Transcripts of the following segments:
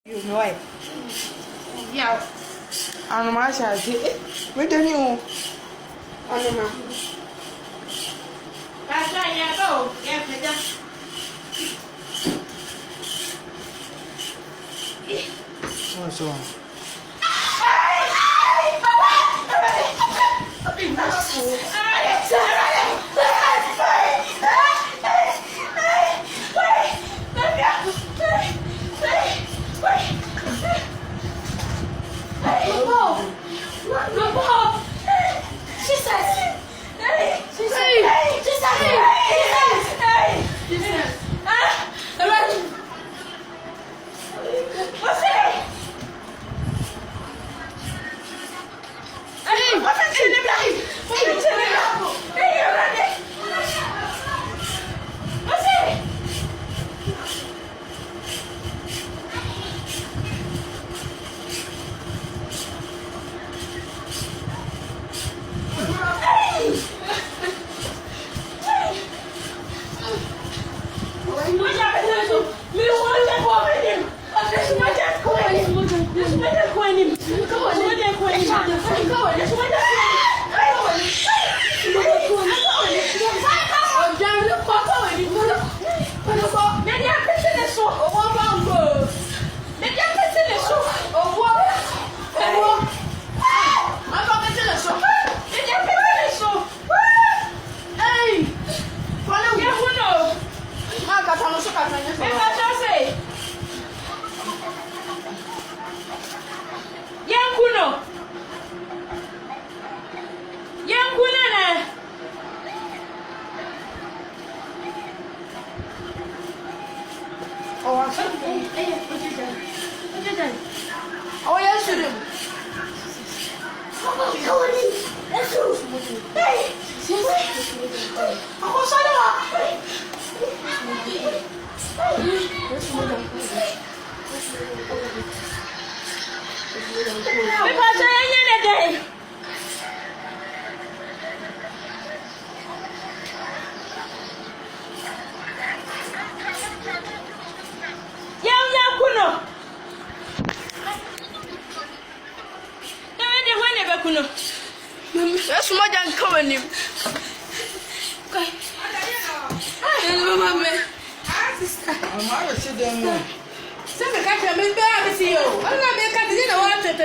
You know it. Yeah. I'm not sure. Wait a minute. Anima. That's right, yeah, go. Yeah, what's wrong? Oh, yes, you do. That's my dad coming him. Okay. Hello, Mama. I'm out of them. Seven catch me back to you. I'm not making it a water.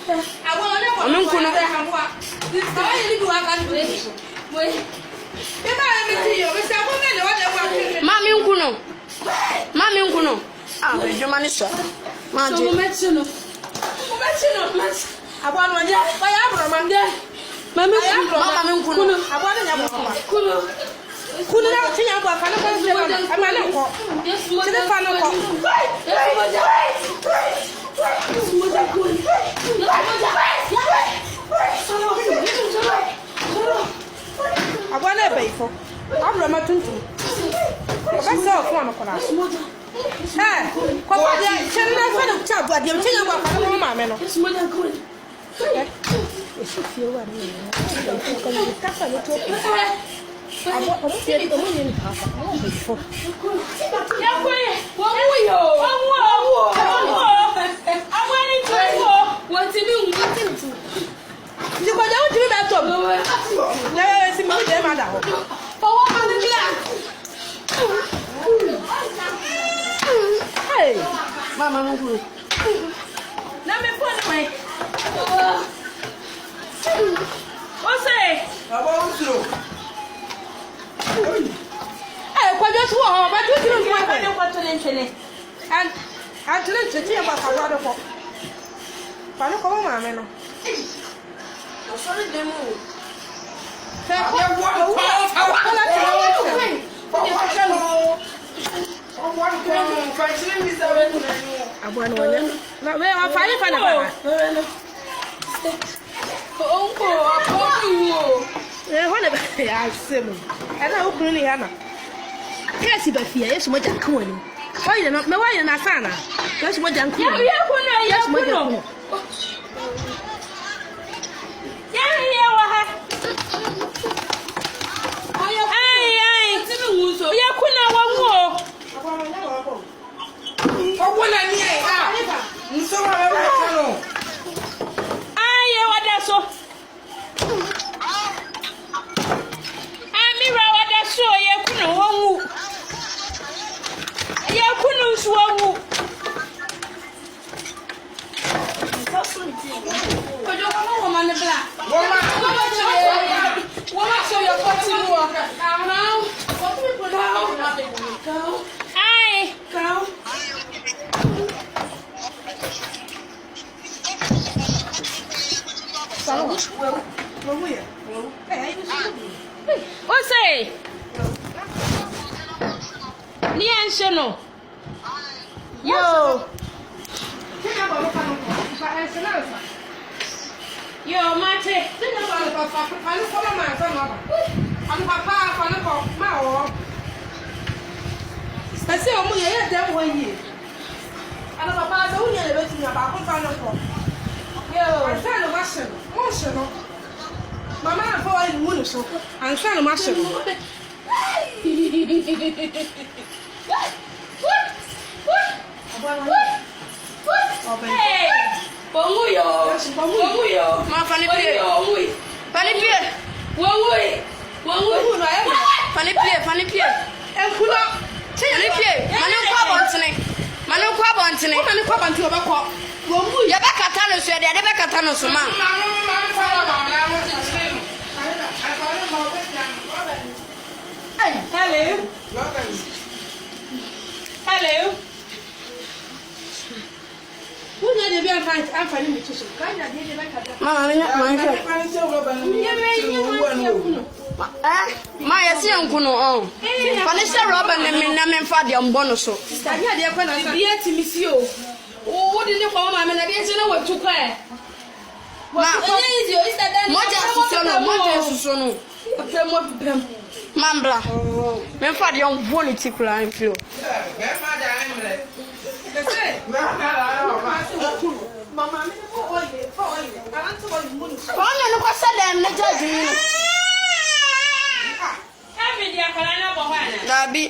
I want to know. I'm going to have this guy you are going to wait. Mammy Uncuno. Mammy Uncuno. Ah, your money, sir. Mammy, I want my dad. I am there. Mamma, Kuno. I want to have Kuno. Kuno, I'm not going to the final call. I want to pay for. I'm not going to. That's all for one of us. Hey, come on, I'm a child, but you're telling about my man. It's more than good. If you feel what I mean, you can discuss a little bit. I want to see the woman half an hour before. What's it mean? You go down to that top. Yes, it's my mother. For what on the glass? Hey, Mama, let me put away. What's it? I want to. Hey, what just what? But you don't want to mention it. And I didn't tell you about a lot of. Pano, Mamma. I'm sorry, demo. What's say? Nian Yo. Yo, mate. I say, oh, yeah, that one year. And papa, the only everything about yo, I'm trying to wash it. Motion. Mamma, I'm falling in one so I'm trying to wash it. Hey! Bonguyo! Ma funny play. Funny play. Funny play. And pull up. Funny play. Manu Quabontine. Manu Quabantu about Yabaka Tano said, Rebecca Tano Suma. Hello. Hello. Who did you find? I'm finding me to my young Kuno. Vanessa Robin and Namen Fadium Bonoso. I had a dear to miss you. Oh, what did you call my man? I didn't know what to cry. Mambla. Men Fadium Bonity crying feel. Mamma, Dabi.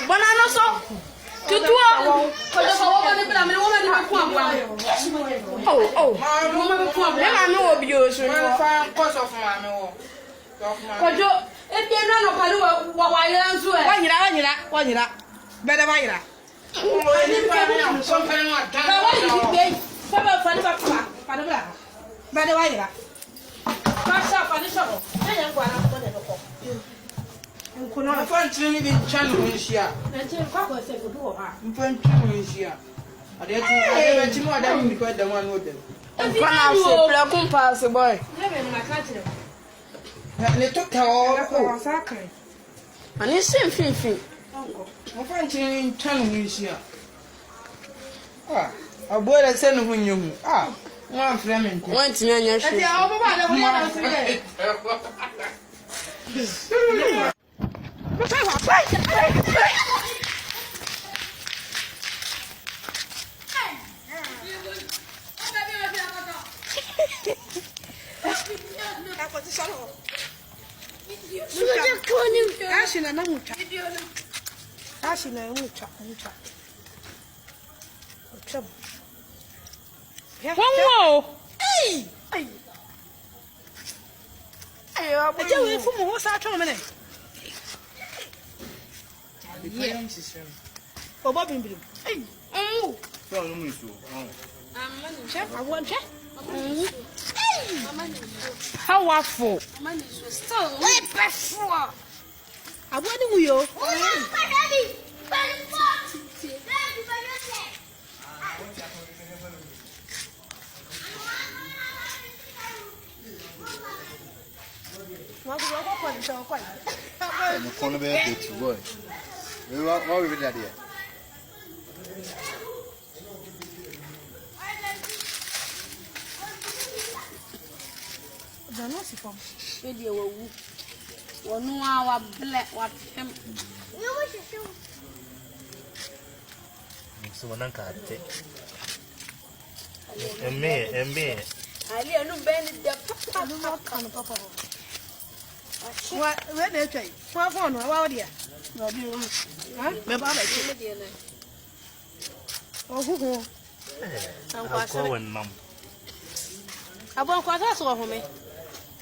Banana so to do I know you so cause of mammy. If you know why you better buy I'm going to live in China this year. I'm going to this year. I didn't know that because the one with them. I'm going to pass a boy. They took all sacred. And it's same thing. I'm going to live in China this year. Ah, a boy that sent when you one Fleming. One to me, powerful. I want to you. I won't quite ask for me.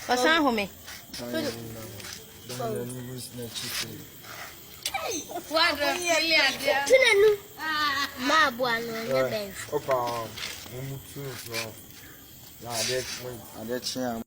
What's wrong with me? Tunanu. Ma buano ne be. Opa, mumu tu so. Na ade